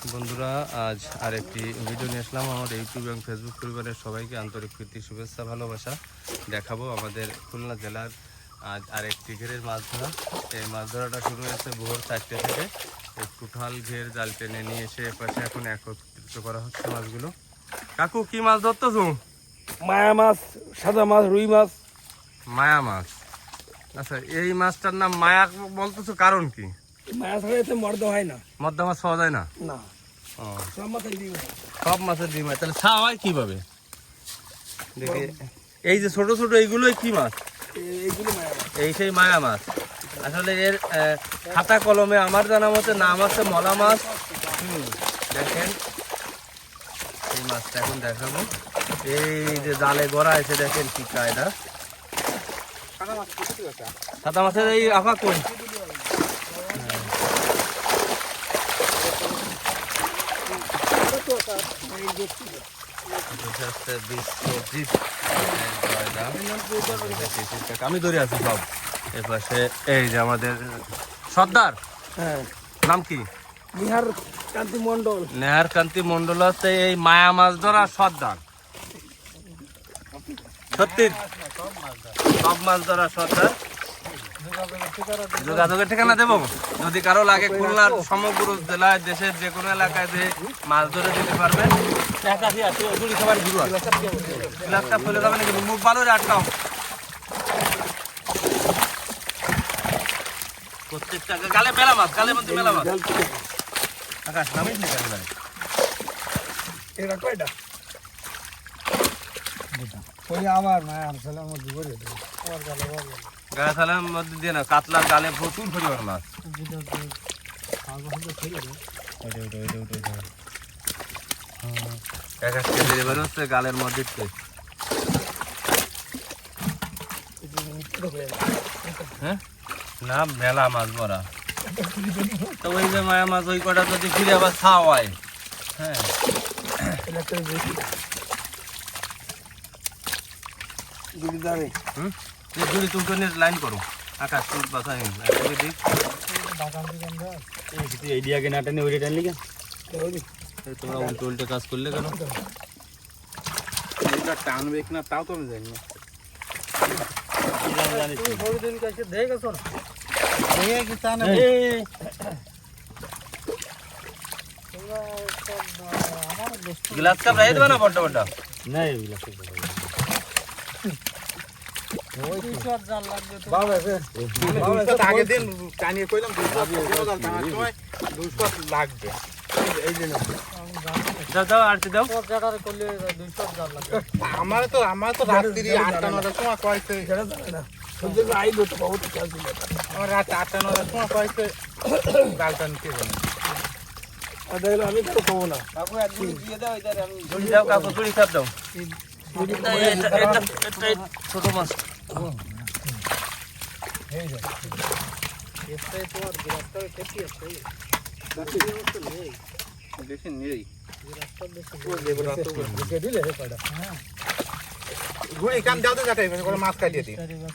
বন্ধুরা, আজ আরেকটি ভিডিও নিয়ে আসলাম। আমাদের ইউটিউব এবং ফেসবুক পরিবারের সবাইকে আন্তরিক প্রীতি, শুভেচ্ছা, ভালোবাসা। দেখাবো আমাদের খুলনা জেলার আজ আরেকটি ঘেরের মাছ ধরা। এই মাছ ধরাটা শুরু হয়েছে ভোর 4টে থেকে। এই টোটাল ঘের জাল টেনে নিয়ে এসে এপাশে এখন একত্রিত করা হচ্ছে মাছগুলো। কাকু, কি মাছ ধরতেছো? মায়া মাছ, সাদা মাছ, রুই মাছ। মায়া মাছ। আচ্ছা, এই মাছটার নাম মায়া বলতেছো, কারণ কি? মায়া ছাড়া এতে মর্দ হয় না। মদ্দা মাছ পাওয়া যায় না? না, ও, সব মাছের ডিম হয়। সব মাছের ডিম হয়। তাহলে ছাওয়া হয় কিভাবে? দেখি, এই যে ছোট ছোট এইগুলোই কি মাছ? এইগুলো মায়া মাছ। এই সেই মায়া মাছ। আসলে এর খাতা কলমে আমার জানা মতে নাম আছে মলা মাছ। দেখেন এই মাছটা এখন দেখাবো। এই যে জালে গড়া আছে, দেখেন কি কায়দা। সাদা মাছের এই আফা কই? আমি ধরে আছি সব। এর পাশে এই যে আমাদের সর্দার, হ্যাঁ, নাম কি? নিহার কান্তি মন্ডল। নেহার কান্তি মন্ডল হচ্ছে এই মায়া মাছ ধরা সর্দার। সত্যি সব মাছ ধরা সর্দার। যোগাযোগের ঠিকানা দেবো, যদি কারো লাগে খুলনার সমগ্র জেলায় দেশের যে কোনো এলাকায় যে মাছ ধরে দিতে পারবেন। মুখ ভালো রে, আটকাও। প্রত্যেকটা গালে মেলা মাছ, গালের মধ্যে মেলা মাছ। আকাশ নামিস নি কেন গালে? এটা কয়টা? ওই আমার মায়া ছেলের মধ্যে ভরে দেবে। গালে থালার মধ্যে দিয়ে না, কাতলার গালে প্রচুর পরিমাণ মাছ। এক এক কেজি বের হচ্ছে গালের মধ্যে থেকে। হ্যাঁ, না মেলা মাছ ভরা। তো ওই যে মায়া মাছ, ওই কটা যদি ফিরে আবার ছাওয়ায়। হ্যাঁ, জুড়ি তুলতে নিয়ে লাইন করো। আকাশ তুল বাসা নেই তোমরা উল্টো উল্টে কাজ করলে কেন? টানবে কিনা তাও তো আমি জানি না। গ্লাস কাপ রাই দেবে না বড্ড বড্ড? আগে দিন টানিয়ে কইলাম 200 লাগবে। দাও দাও, আরতি দাও। আমার তো রাত্রি 8টা 9টার সময় কয়েছে। আমার রাত 8টা 9টার সময় কয়েছে ডালটা নিতে হবে। আমি তো খাবো না। জুড়ি দাও কাকু, জুড়ি খাপ দাও। ছোট মাছ। বেশি নেই। ঘুরে কান দাও তো যাতে করে মাছ কাটিয়ে দিই।